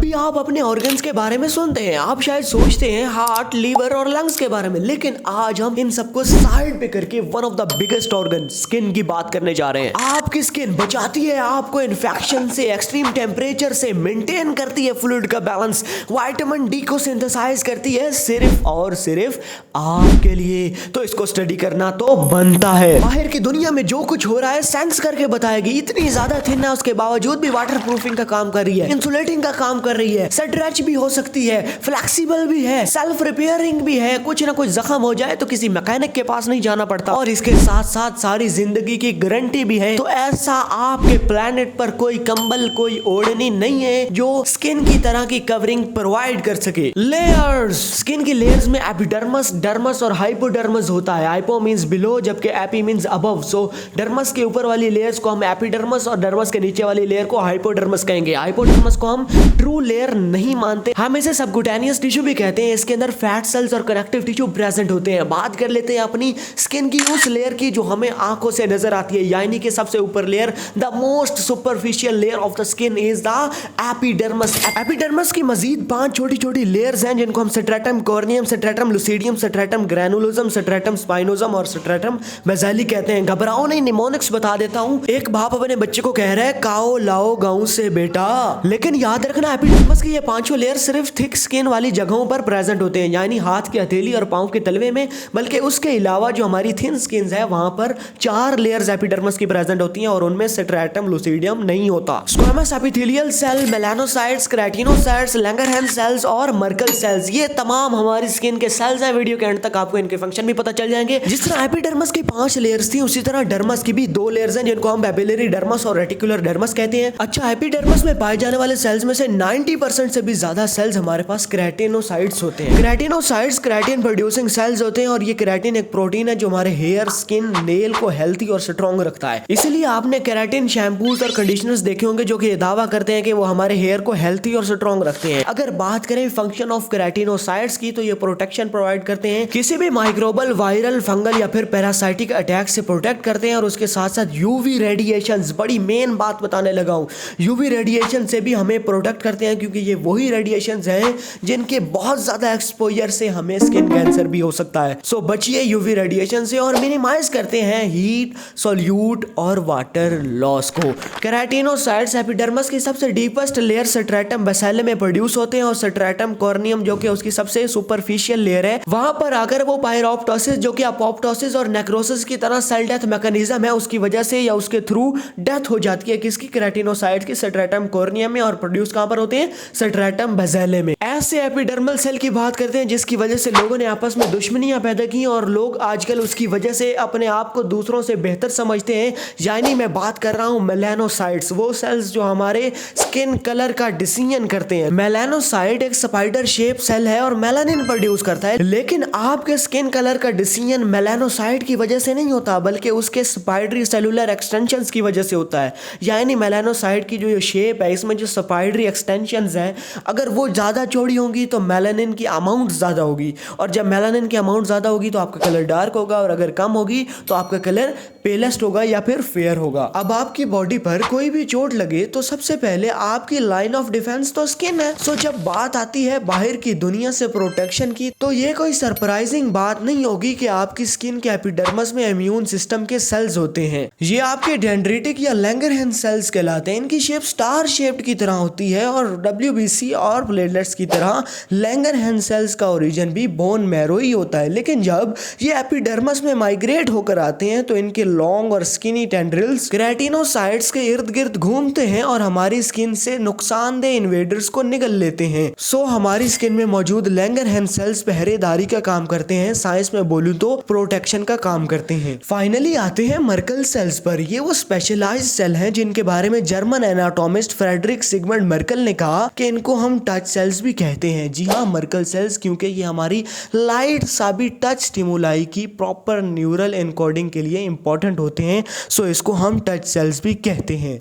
भी आप अपने ऑर्गन्स के बारे में सुनते हैं, आप शायद सोचते हैं हार्ट, लीवर और लंग्स के बारे में, लेकिन आज हम इन सबको साइड पे करके one of the biggest organ skin की बात करने जा रहे हैं। आपकी स्किन बचाती है आपको इन्फेक्शन से, एक्सट्रीम टेम्परेचर से, मेंटेन करती है फ्लूइड का बैलेंस, विटामिन डी को सिंथेसाइज करती है सिर्फ और सिर्फ आपके लिए। तो इसको स्टडी करना तो बनता है। बाहर की दुनिया में जो कुछ हो रहा है सेंस करके बताएगी। इतनी ज्यादा थिन है, उसके बावजूद भी वाटर प्रूफिंग का काम कर रही है, इंसुलेटिंग का काम कर रही है, स्ट्रेच भी हो सकती है, फ्लेक्सिबल भी है, सेल्फ रिपेयरिंग भी है। कुछ ना कुछ जख्म हो जाए तो किसी मैकेनिक के पास नहीं जाना पड़ता, और इसके साथ साथ सारी जिंदगी की गारंटी भी है। तो ऐसा आपके प्लेनेट पर कोई कंबल, कोई ओढ़नी नहीं है जो स्किन की तरह की कवरिंग प्रोवाइड कर सके। लेयर्स, स्किन की लेयर्स में एपिडर्मस, डर्मस और हाइपोडर्मस होता है। हाइपो मींस बिलो जबकि एपी मींस अबव। सो डर्मस के ऊपर वाली लेयर्स को हम एपिडर्मस और डर्मस के नीचे वाली लेयर को हाइपोडर्मस कहेंगे। हाइपोडर्मस को हम ट्रू लेयर नहीं मानते, हम इसे सबक्यूटेनियस टिश्यू भी कहते हैं। इसके अंदर फैट सेल्स और कनेक्टिव टिश्यू प्रेजेंट होते हैं। बात कर लेते हैं अपनी स्किन की उस लेयर की जो हमें आंखों से नजर आती है, यानी कि सबसे ऊपर layer, the most superficial layer of the skin is the epidermis. Epidermis की मजीद 5 छोटी छोटी लेयर्स हैं जिनको हम stratum corneum, stratum lucidum, stratum granulosum, stratum spinosum और स्ट्रेटम बेसिली कहते हैं। घबराओ नहीं, निमोनिक्स बता देता हूं। एक बाप अपने बच्चे को कह रहा है काओ लाओ गांव से बेटा, लेकिन याद रखना एपिडर्मस की ये 5 लेयर सिर्फ थिक स्किन वाली जगहों पर प्रेजेंट होते हैं, यानी हाथ की हथेली और पांव के तलवे में। बल्कि उसके अलावा जो हमारी थिन स्किन है वहां पर 4 लेयर्स एपिडर्मस की प्रेजेंट होती हैं और उनमें स्ट्रेटम लुसिडियम नहीं होता। Squamous epithelial cell, melanocytes, keratinocytes, Langerhans cells और मर्कल सेल्स, ये तमाम हमारी स्किन के सेल्स हैं। वीडियो के एंड तक आपको इनके फंक्शन भी पता चल जाएंगे। जिस तरह एपिडर्मस की 5 लेयर्स थी, उसी तरह डर्मस की भी 2 लेयर्स हैं जिनको हम पेपिलरी डर्मस और रेटिकुलर डर्मस कहते हैं। अच्छा, एपिडर्मस में पाए जाने वाले सेल्स में से 90% से भी ज्यादा सेल्स हमारे पास केराटिनोसाइट्स होते हैं। केराटिनोसाइट्स केराटिन प्रोड्यूसिंग सेल्स होते हैं और ये केराटिन एक प्रोटीन है जो हमारे हेयर, स्किन, नेल को हेल्थी और स्ट्रॉन्ग रखता है। इसलिए आपने केराटिन शैम्पूज और कंडीशनर्स देखे होंगे जो कि दावा करते हैं कि वो हमारे हेयर को हेल्थी और स्ट्रॉन्ग रखते हैं। अगर बात करें फंक्शन ऑफ केराटिनोसाइट्स की, तो ये प्रोटेक्शन प्रोवाइड करते हैं, किसी भी माइक्रोबल, वायरल, फंगल या फिर पैरासाइटिक अटैक से प्रोटेक्ट करते हैं। और उसके साथ साथ यूवी रेडिएशंस, बड़ी मेन बात बताने लगा हूं, यूवी रेडिएशन से भी हमें प्रोटेक्ट करते हैं, क्योंकि ये वही रेडिएशंस हैं जिनके बहुत ज्यादा एक्सपोजर से हमें स्किन कैंसर भी हो सकता है। सो बचिए यूवी रेडिएशन से और मिनिमाइज करते हैं हीट, सॉल्यूट और वाटर लॉस को। केराटिनोसाइट्स एपिडर्मस की सबसे डीपेस्ट लेयर स्ट्रेटम बेसिलम में प्रोड्यूस होते हैं और स्ट्रेटम कॉर्नियम जो कि उसकी सबसे सुपरफिशियल लेयर है, वहां पर आकर वो पायरोप्टोसिस जो कि अपोप्टोसिस और नेक्रोसिस की तरह सेल डेथ मैकेनिज्म है, उसकी वजह से या उसके थ्रू डेथ हो जाती है। किसकी? केराटिनोसाइट्स की स्ट्रेटम कॉर्नियम में। और प्रोड्यूस कहां पर होते हैं? स्ट्रेटम बेसिलम में। ऐसे एपिडर्मल सेल की बात करते हैं जिसकी वजह से लोगों ने आपस में दुश्मनियां पैदा की और लोग आजकल उसकी वजह से अपने आप को दूसरों से बेहतर समझते हैं। यानी मैं बात कर रहा हूं मेलानोसाइट्स, वो सेल्स जो हमारे स्किन कलर का डिसीजन करते हैं। मेलानोसाइट एक स्पाइडर शेप सेल है और मेलानिन प्रोड्यूस करता है, लेकिन आपके स्किन कलर का डिसीजन मेलानोसाइट की वजह से नहीं होता, बल्कि उसके स्पाइडरी सेलुलर एक्सटेंशंस की वजह से होता है। यानी मेलानोसाइट की जो ये शेप है, इसमें जो स्पाइडरी एक्सटेंशंस हैं, अगर वो ज्यादा चौड़ी होंगी तो मेलानिन की अमाउंट ज्यादा होगी, और जब मेलानिन की अमाउंट ज्यादा होगी तो आपका कलर डार्क होगा, और अगर कम होगी तो आपका कलर पेलेस्ट होगा या फिर फेयर होगा। अब आपकी बॉडी पर कोई भी चोट लगे तो सबसे पहले आपकी लाइन ऑफ डिफेंस तो स्किन है। सो जब बात आती है बाहर की दुनिया से प्रोटेक्शन की, तो ये कोई सरप्राइजिंग बात नहीं होगी कि आपकी स्किन के एपिडर्मस में इम्यून सिस्टम के सेल्स होते हैं। ये आपके डेंड्रिटिक या लैंगरहैंस सेल्स कहलाते हैं। इनकी शेप स्टार शेप्ड की तरह होती है और WBC और प्लेटलेट्स की तरह लैंगरहैंस सेल्स का ओरिजिन भी बोन मैरो ही होता है। लेकिन जब ये एपिडर्मस में माइग्रेट होकर आते हैं तो इनके लॉन्ग और स्किनी टेंड्रिल्स केराटिनोसाइट्स के इर्द गिर्द घूमते हैं और हमारी स्किन से नुकसानदेह इन्वेडर्स को निगल लेते हैं। सो हमारी स्किन में मौजूद लैंगरहैंस सेल्स पहरेदारी का काम करते हैं, साइंस में बोलूं तो प्रोटेक्शन का काम करते हैं। फाइनली आते हैं मर्कल सेल्स पर। ये वो स्पेशलाइज्ड सेल हैं जिनके बारे में जर्मन एनाटॉमिस्ट फ्रेडरिक सिगमंड मर्कल ने कहा कि इनको हम टच सेल्स भी कहते हैं। जी हाँ, मर्कल सेल्स, क्योंकि ये हमारी लाइट साबी टच स्टिमुलाई की प्रॉपर न्यूरल एनकोडिंग के लिए इंपॉर्टेंट होते हैं। सो इसको हम टच सेल्स भी कहते हैं।